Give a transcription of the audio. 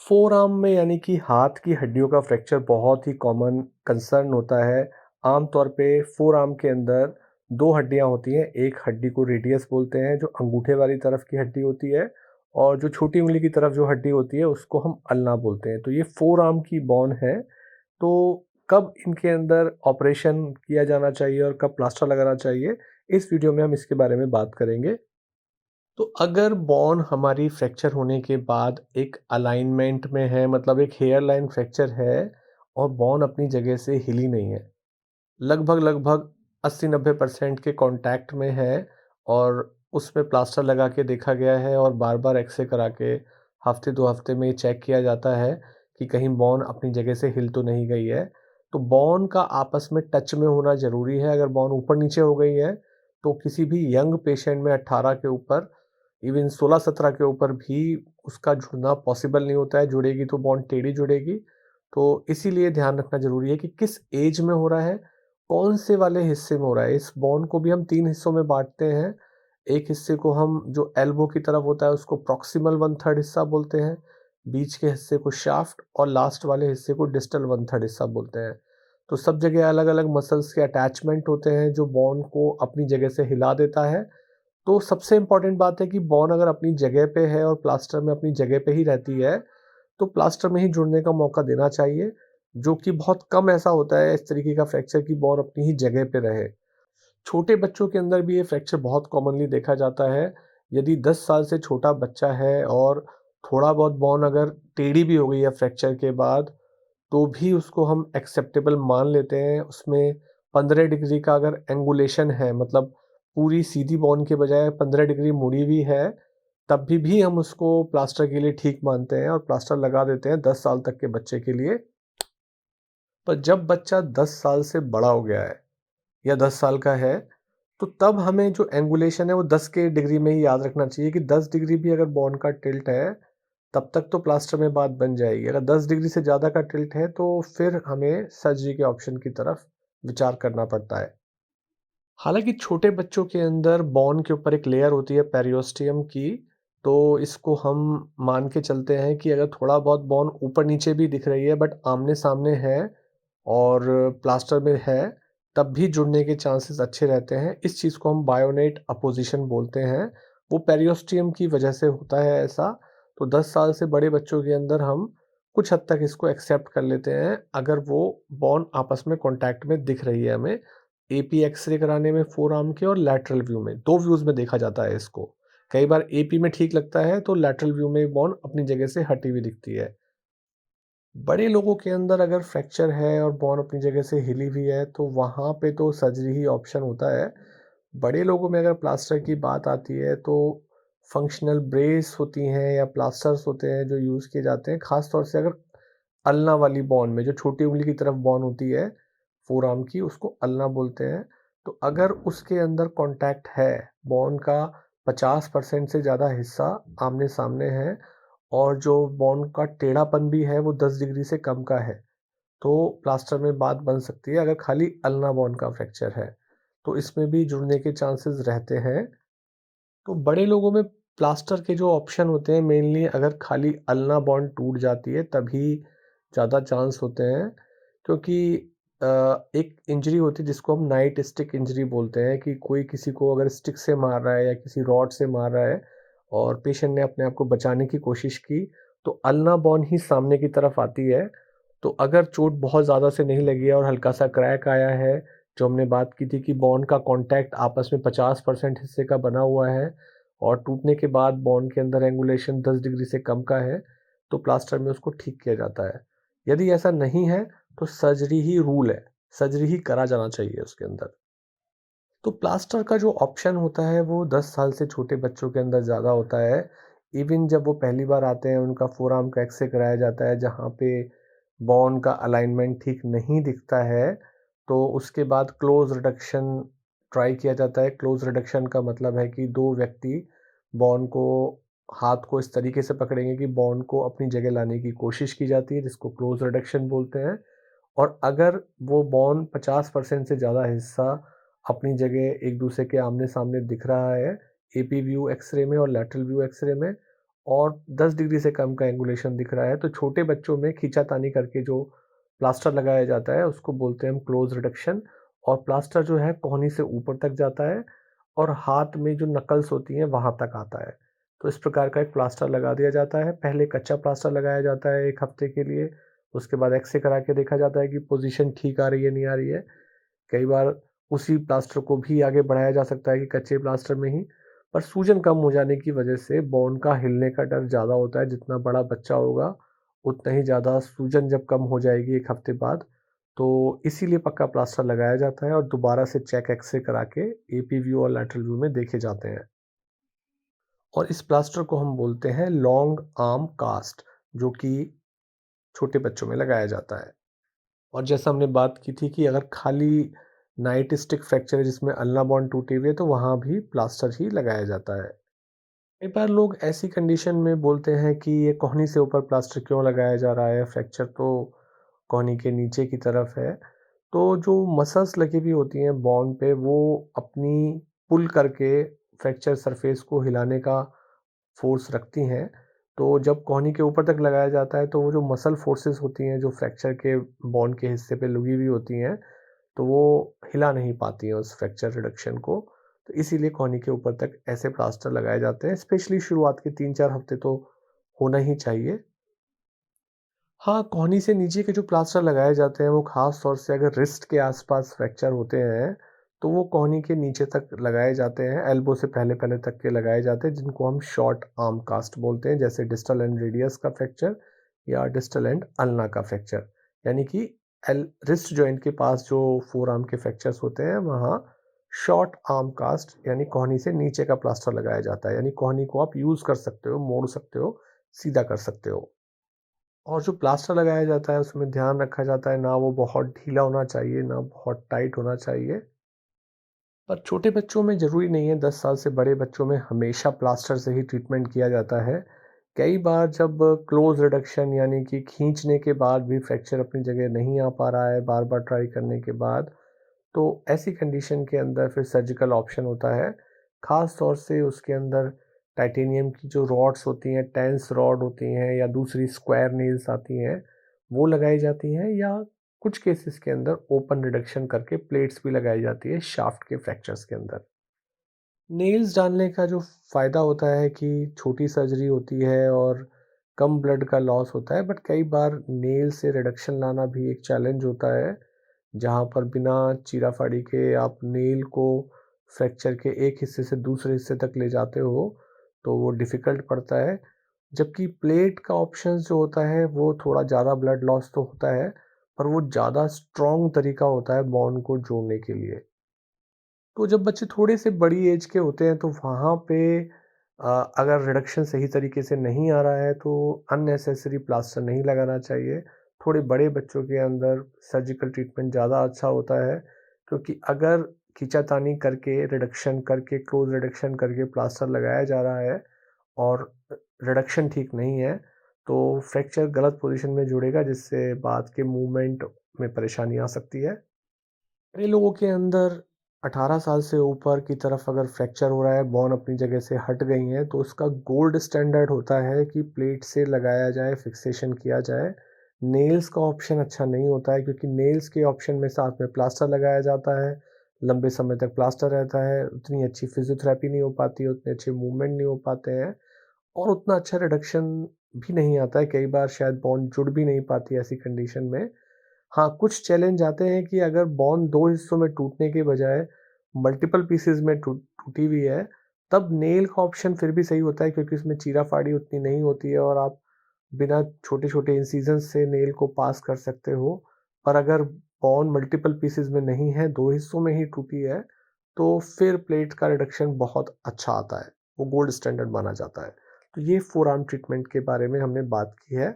Four arm में यानी कि हाथ की हड्डियों का फ्रैक्चर बहुत ही कॉमन कंसर्न होता है। आमतौर पे फोर आर्म के अंदर दो हड्डियां होती हैं। एक हड्डी को रेडियस बोलते हैं जो अंगूठे वाली तरफ की हड्डी होती है, और जो छोटी उंगली की तरफ जो हड्डी होती है उसको हम अल्ना बोलते हैं। तो ये फोर आर्म की बोन है। तो कब इनके अंदर ऑपरेशन किया जाना चाहिए और कब प्लास्टर लगाना चाहिए, इस वीडियो में हम इसके बारे में बात करेंगे। तो अगर बॉन हमारी फ्रैक्चर होने के बाद एक अलाइनमेंट में है, मतलब एक हेयर लाइन फ्रैक्चर है और बॉन अपनी जगह से हिली नहीं है, लगभग लगभग 80-90% के कांटेक्ट में है, और उसमें प्लास्टर लगा के देखा गया है और बार बार एक्सरे करा के हफ्ते 2 हफ्ते में चेक किया जाता है कि कहीं बॉन अपनी जगह से हिल तो नहीं गई है। तो बॉन का आपस में टच में होना ज़रूरी है। अगर बॉन ऊपर नीचे हो गई है तो किसी भी यंग पेशेंट में 18 के ऊपर, इवन 16-17 के ऊपर भी उसका जुड़ना पॉसिबल नहीं होता है। जुड़ेगी तो बॉन्ड टेढ़ी जुड़ेगी। तो इसीलिए ध्यान रखना ज़रूरी है कि किस एज में हो रहा है, कौन से वाले हिस्से में हो रहा है। इस बॉन्ड को भी हम 3 हिस्सों में बाँटते हैं। एक हिस्से को हम जो एल्बो की तरफ होता है उसको प्रॉक्सिमल 1/3 हिस्सा बोलते हैं, बीच के हिस्से को शाफ्ट और लास्ट वाले हिस्से को डिस्टल 1/3 हिस्सा बोलते हैं। तो सब जगह अलग-अलग मसल्स के अटैचमेंट होते हैं जो बॉन्ड को अपनी जगह से हिला देता है। तो सबसे इम्पोर्टेंट बात है कि बॉन अगर अपनी जगह पे है और प्लास्टर में अपनी जगह पे ही रहती है, तो प्लास्टर में ही जुड़ने का मौका देना चाहिए, जो कि बहुत कम ऐसा होता है इस तरीके का फ्रैक्चर कि बॉन अपनी ही जगह पे रहे। छोटे बच्चों के अंदर भी ये फ्रैक्चर बहुत कॉमनली देखा जाता है। यदि 10 साल से छोटा बच्चा है और थोड़ा बहुत बॉन अगर टेढ़ी भी हो गई है फ्रैक्चर के बाद, तो भी उसको हम एक्सेप्टेबल मान लेते हैं। उसमें 15 डिग्री का अगर एंगुलेशन है, मतलब पूरी सीधी बॉन के बजाय 15 डिग्री मुड़ी हुई है, तब भी हम उसको प्लास्टर के लिए ठीक मानते हैं और प्लास्टर लगा देते हैं 10 साल तक के बच्चे के लिए। पर जब बच्चा 10 साल से बड़ा हो गया है या 10 साल का है, तो तब हमें जो एंगुलेशन है वो 10 के डिग्री में ही याद रखना चाहिए कि 10 डिग्री भी अगर बॉन का टिल्ट है, तब तक तो प्लास्टर में बात बन जाएगी। अगर 10 डिग्री से ज़्यादा का टिल्ट है तो फिर हमें सर्जरी के ऑप्शन की तरफ विचार करना पड़ता है। हालाँकि छोटे बच्चों के अंदर बॉन के ऊपर एक लेयर होती है पेरियोस्टियम की, तो इसको हम मान के चलते हैं कि अगर थोड़ा बहुत बॉन ऊपर-नीचे भी दिख रही है बट आमने-सामने है और प्लास्टर में है, तब भी जुड़ने के चांसेस अच्छे रहते हैं। इस चीज़ को हम बायोनेट अपोज़िशन बोलते हैं। वो पेरियोस्टियम की वजह से होता है ऐसा। तो 10 साल से बड़े बच्चों के अंदर हम कुछ हद तक इसको एक्सेप्ट कर लेते हैं, अगर वो बॉन आपस में कॉन्टैक्ट में दिख रही है हमें। एपी एक्स-रे कराने में फोरआर्म के और लैटरल व्यू में, 2 व्यूज़ में देखा जाता है इसको। कई बार एपी में ठीक लगता है तो लैटरल व्यू में बॉन अपनी जगह से हटी हुई दिखती है। बड़े लोगों के अंदर अगर फ्रैक्चर है और बोन अपनी जगह से हिली हुई है तो वहाँ पे तो सर्जरी ही ऑप्शन होता है। बड़े लोगों में अगर प्लास्टर की बात आती है तो फंक्शनल ब्रेस होती हैं या प्लास्टर्स होते हैं जो यूज़ किए जाते हैं, ख़ास तौर से अगर अल्ना वाली बॉन में जो छोटी उंगली की तरफ बॉन होती है फोरआर्म की, उसको अल्ना बोलते हैं। तो अगर उसके अंदर कॉन्टैक्ट है, बॉन का 50% से ज़्यादा हिस्सा आमने-सामने है और जो बॉन का टेढ़ापन भी है वो 10 डिग्री से कम का है, तो प्लास्टर में बात बन सकती है अगर खाली अल्ना बॉन का फ्रैक्चर है। तो इसमें भी जुड़ने के चांसेस रहते हैं। तो बड़े लोगों में प्लास्टर के जो ऑप्शन होते हैं मेनली अगर खाली अल्ना बॉन्ड टूट जाती है तभी ज़्यादा चांस होते हैं, क्योंकि अ, एक इंजरी होती है जिसको हम नाइट स्टिक इंजरी बोलते हैं कि कोई किसी को अगर स्टिक से मार रहा है या किसी रॉड से मार रहा है और पेशेंट ने अपने आप को बचाने की कोशिश की, तो अल्ना बॉन ही सामने की तरफ आती है। तो अगर चोट बहुत ज़्यादा से नहीं लगी है और हल्का सा क्रैक आया है, जो हमने बात की थी कि बॉन्ड का कॉन्टैक्ट आपस में 50% हिस्से का बना हुआ है और टूटने के बाद बॉन्ड के अंदर एंगुलेशन 10 डिग्री से कम का है, तो प्लास्टर में उसको ठीक किया जाता है। यदि ऐसा नहीं है, तो सर्जरी ही रूल है, सर्जरी ही करा जाना चाहिए उसके अंदर। तो प्लास्टर का जो ऑप्शन होता है वो 10 साल से छोटे बच्चों के अंदर ज़्यादा होता है। इवन जब वो पहली बार आते हैं उनका फोरआर्म का एक्स-रे कराया जाता है जहाँ पे बोन का अलाइनमेंट ठीक नहीं दिखता है, तो उसके बाद क्लोज़ रिडक्शन ट्राई किया जाता है। क्लोज़ रिडक्शन का मतलब है कि 2 व्यक्ति बोन को हाथ को इस तरीके से पकड़ेंगे कि बोन को अपनी जगह लाने की कोशिश की जाती है, जिसको क्लोज़ रिडक्शन बोलते हैं। और अगर वो बॉन 50% से ज़्यादा हिस्सा अपनी जगह एक दूसरे के आमने-सामने दिख रहा है, एपी व्यू एक्स-रे में और लैटरल व्यू एक्स-रे में, और 10 डिग्री से कम का एंगुलेशन दिख रहा है, तो छोटे बच्चों में खींचातानी करके जो प्लास्टर लगाया जाता है उसको बोलते हैं हम क्लोज रिडक्शन। और प्लास्टर जो है कोहनी से ऊपर तक जाता है और हाथ में जो नकल्स होती हैं वहाँ तक आता है। तो इस प्रकार का एक प्लास्टर लगा दिया जाता है। पहले कच्चा प्लास्टर लगाया जाता है 1 हफ्ते के लिए, उसके बाद एक्स-रे करा के देखा जाता है कि पोज़ीशन ठीक आ रही है, नहीं आ रही है। कई बार उसी प्लास्टर को भी आगे बढ़ाया जा सकता है कि कच्चे प्लास्टर में ही, पर सूजन कम हो जाने की वजह से बोन का हिलने का डर ज़्यादा होता है। जितना बड़ा बच्चा होगा, उतना ही ज़्यादा सूजन जब कम हो जाएगी 1 हफ्ते बाद, तो इसीलिए पक्का प्लास्टर लगाया जाता है और दोबारा से चेक एक्स-रे करा के एपी व्यू और लैटरल व्यू में देखे जाते हैं। और इस प्लास्टर को हम बोलते हैं लॉन्ग आर्म कास्ट, जो कि छोटे बच्चों में लगाया जाता है। और जैसा हमने बात की थी कि अगर खाली नाइट स्टिक फ्रैक्चर है जिसमें अल्ना बॉन्ड टूटे हुए है, तो वहाँ भी प्लास्टर ही लगाया जाता है। कई बार लोग ऐसी कंडीशन में बोलते हैं कि ये कोहनी से ऊपर प्लास्टर क्यों लगाया जा रहा है, फ्रैक्चर तो कोहनी के नीचे की तरफ है। तो जो मसल्स लगी हुई होती हैं बोन पे, वो अपनी पुल करके फ्रैक्चर सरफेस को हिलाने का फ़ोर्स रखती हैं। तो जब कोहनी के ऊपर तक लगाया जाता है, तो वो जो मसल फ़ोर्सेस होती हैं जो फ्रैक्चर के बोन के हिस्से पे लगी हुई होती हैं, तो वो हिला नहीं पाती हैं उस फ्रैक्चर रिडक्शन को। तो इसीलिए कोहनी के ऊपर तक ऐसे प्लास्टर लगाए जाते हैं। स्पेशली शुरुआत के 3-4 हफ्ते तो होना ही चाहिए। हाँ, कोहनी से नीचे के जो प्लास्टर लगाए जाते हैं वो ख़ास तौर से अगर रिस्ट के आस-पास फ्रैक्चर होते हैं, तो वो कोहनी के नीचे तक लगाए जाते हैं, एल्बो से पहले-पहले तक के लगाए जाते हैं, जिनको हम शॉर्ट आर्म कास्ट बोलते हैं, जैसे डिस्टल एंड रेडियस का फ्रैक्चर या डिस्टल एंड अल्ना का फ्रैक्चर। यानी कि एल रिस्ट जॉइंट के पास जो फोरआर्म के फ्रैक्चर्स होते हैं, वहाँ शॉर्ट आर्म कास्ट यानी कोहनी से नीचे का प्लास्टर लगाया जाता है, यानी कोहनी को आप यूज़ कर सकते हो, मोड़ सकते हो, सीधा कर सकते हो। और जो प्लास्टर लगाया जाता है उसमें ध्यान रखा जाता है ना वो बहुत ढीला होना चाहिए, ना बहुत टाइट होना चाहिए। पर छोटे बच्चों में ज़रूरी नहीं है, 10 साल से बड़े बच्चों में हमेशा प्लास्टर से ही ट्रीटमेंट किया जाता है। कई बार जब क्लोज़ रिडक्शन यानी कि खींचने के बाद भी फ्रैक्चर अपनी जगह नहीं आ पा रहा है, बार-बार ट्राई करने के बाद, तो ऐसी कंडीशन के अंदर फिर सर्जिकल ऑप्शन होता है। ख़ास तौर से उसके अंदर टाइटेनियम की जो रॉड्स होती हैं, टेंस रॉड होती हैं या दूसरी स्क्वायर नेल्स आती हैं, वो लगाई जाती हैं या कुछ केसेस के अंदर ओपन रिडक्शन करके प्लेट्स भी लगाई जाती है शाफ्ट के फ्रैक्चर्स के अंदर। नेल्स डालने का जो फ़ायदा होता है कि छोटी सर्जरी होती है और कम ब्लड का लॉस होता है, बट कई बार नेल से रिडक्शन लाना भी एक चैलेंज होता है। जहाँ पर बिना चीरा-फाड़ी के आप नेल को फ्रैक्चर के एक हिस्से से दूसरे हिस्से तक ले जाते हो, तो वो डिफ़िकल्ट पड़ता है। जबकि प्लेट का ऑप्शंस जो होता है, वो थोड़ा ज़्यादा ब्लड लॉस तो होता है, पर वो ज़्यादा स्ट्रॉन्ग तरीका होता है बॉन को जोड़ने के लिए। तो जब बच्चे थोड़े से बड़ी एज के होते हैं, तो वहाँ पे अगर रिडक्शन सही तरीके से नहीं आ रहा है, तो अननेसेसरी प्लास्टर नहीं लगाना चाहिए। थोड़े बड़े बच्चों के अंदर सर्जिकल ट्रीटमेंट ज़्यादा अच्छा होता है, क्योंकि अगर खींचातानी करके, रिडक्शन करके, क्लोज़ रिडक्शन करके प्लास्टर लगाया जा रहा है और रिडक्शन ठीक नहीं है, तो फ्रैक्चर गलत पोज़ीशन में जुड़ेगा, जिससे बाद के मूवमेंट में परेशानी आ सकती है। कई लोगों के अंदर 18 साल से ऊपर की तरफ अगर फ्रैक्चर हो रहा है, बोन अपनी जगह से हट गई है, तो उसका गोल्ड स्टैंडर्ड होता है कि प्लेट से लगाया जाए, फिक्सेशन किया जाए। नेल्स का ऑप्शन अच्छा नहीं होता है, क्योंकि नेल्स के ऑप्शन में साथ में प्लास्टर लगाया जाता है, लंबे समय तक प्लास्टर रहता है, उतनी अच्छी फिजियोथेरेपी नहीं हो पाती है, उतने अच्छे मूवमेंट नहीं हो पाते हैं और उतना अच्छा रिडक्शन भी नहीं आता है। कई बार शायद बोन जुड़ भी नहीं पाती है ऐसी कंडीशन में। हाँ, कुछ चैलेंज आते हैं कि अगर बॉन 2 हिस्सों में टूटने के बजाय मल्टीपल पीसेज़ में टूटी हुई है, तब नेल का ऑप्शन फिर भी सही होता है, क्योंकि उसमें चीरा-फाड़ी उतनी नहीं होती है और आप बिना छोटे-छोटे इंसिजन्स से नेल को पास कर सकते हो। पर अगर बॉन मल्टीपल पीसेज़ में नहीं है, 2 हिस्सों में ही टूटी है, तो फिर प्लेट का रिडक्शन बहुत अच्छा आता है। वो गोल्ड स्टैंडर्ड माना जाता है। तो ये फोरआर्म ट्रीटमेंट के बारे में हमने बात की है।